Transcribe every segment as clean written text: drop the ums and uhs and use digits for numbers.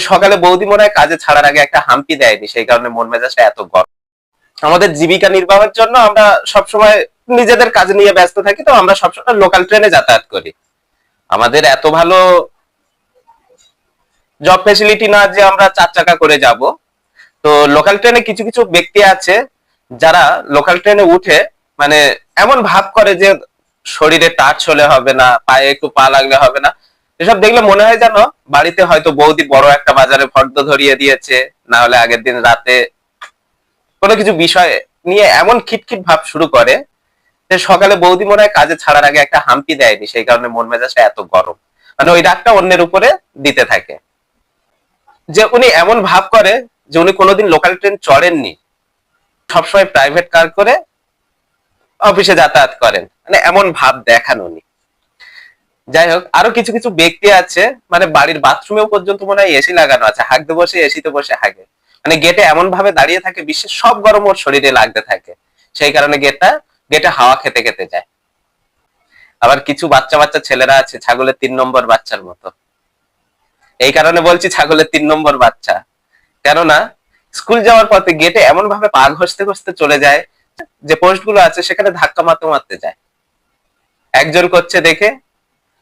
সকালে বৌদি মনে হয় কাজে ছাড়ার আগে একটা হাম্পি দেয়নি, সেই কারণে মন মেজাজটা এত গরম। আমাদের জীবিকা নির্বাহের জন্য আমরা সবসময় নিজেদের কাজ নিয়ে ব্যস্ত থাকি, তো আমরা সবসময় লোকাল ট্রেনে যাতায়াত করি। আমাদের এত ভালো জব ফেসিলিটি না যে আমরা 4 চাকা করে যাব। তো লোকাল ট্রেনে কিছু কিছু ব্যক্তি আছে যারা লোকাল ট্রেনে উঠে মানে এমন ভাব করে যে শরীরে টাচ হলে হবে না, পায়ে একটু পা লাগলে হবে না। এসব দেখলে মনে হয় যেন বাড়িতে হয়তো বৌদি বড় একটা বাজারে ফর্দ ধরিয়ে দিয়েছে, না হলে আগের দিন রাতে কোনো কিছু বিষয় নিয়ে এমন খিটখিট ভাব শুরু করে যে সকালে বৌদি মনে হয় কাজে ছাড়ার আগে একটা হাম্পি দেয়নি, সেই কারণে মন মেজাজটা এত গরম। মানে ওই রাগটা অন্যের উপরে দিতে থাকে। যে উনি এমন ভাব করে যে উনি কোনোদিন লোকাল ট্রেন চড়েননি, সবসময় প্রাইভেট কার করে অফিসে যাতায়াত করেন, মানে এমন ভাব দেখান উনি। যাই হোক, আরো কিছু কিছু ব্যক্তি আছে মানে বাড়ির বাথরুমেও পর্যন্ত মনে হয় এসি লাগানো আছে, হাঁকতে বসে এসিতে বসে হাঁকে। মানে গেটে এমন ভাবে দাঁড়িয়ে থাকে বিশ্বের সব গরম ওর শরীরে লাগতে থাকে, সেই কারণে গেটে হাওয়া খেতে খেতে যায়। আবার কিছু বাচ্চা বাচ্চা ছেলেরা আছে ছাগলের 3 নম্বর বাচ্চার মতো। এই কারণে বলছি ছাগলের 3 নম্বর বাচ্চা, কেননা স্কুল যাওয়ার পথে গেটে এমন ভাবে পা ঘষতে ঘষতে চলে যায়, যে পোস্ট গুলো আছে সেখানে ধাক্কা মারতে মারতে যায়। একজন করছে দেখে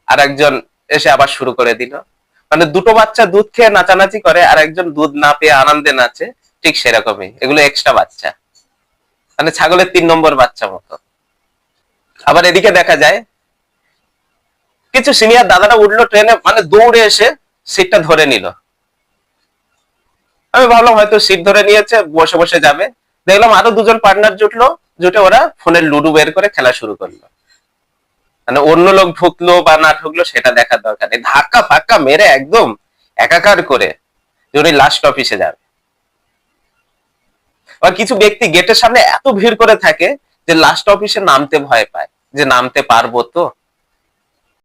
আর একজন এসে আবার শুরু করে দিল। মানে দুটো বাচ্চা দুধ খেয়ে নাচানাচি করে, আর একজন দুধ না পেয়ে আনন্দে নাচে, ঠিক সেরকমই এগুলো এক্সট্রা বাচ্চা, মানে ছাগলের 3 নম্বর বাচ্চা মতো। আবার এদিকে দেখা যায় কিছু সিনিয়র দাদারা উঠলো ট্রেনে, মানে দৌড়ে এসে সিটটা ধরে নিল। আমি ভাবলাম হয়তো সিট ধরে নিয়েছে, বসে বসে যাবে। দেখলাম আরো দুজন পার্টনার জুটলো, জুটে ওরা ফোনের লুডো বের করে খেলা শুরু করলো। মানে অন্য লোক ঢুকলো বা না ঢুকলো সেটা দেখার দরকার নেই, ধাক্কা ফাক্কা মেরে একদম একাকার করে উনি লাস্ট অফিসে যাবে। আর কিছু ব্যক্তি গেটের সামনে এত ভিড় করে থাকে যে লাস্ট অফিসে নামতে ভয় পায়, যে নামতে পারবো তো।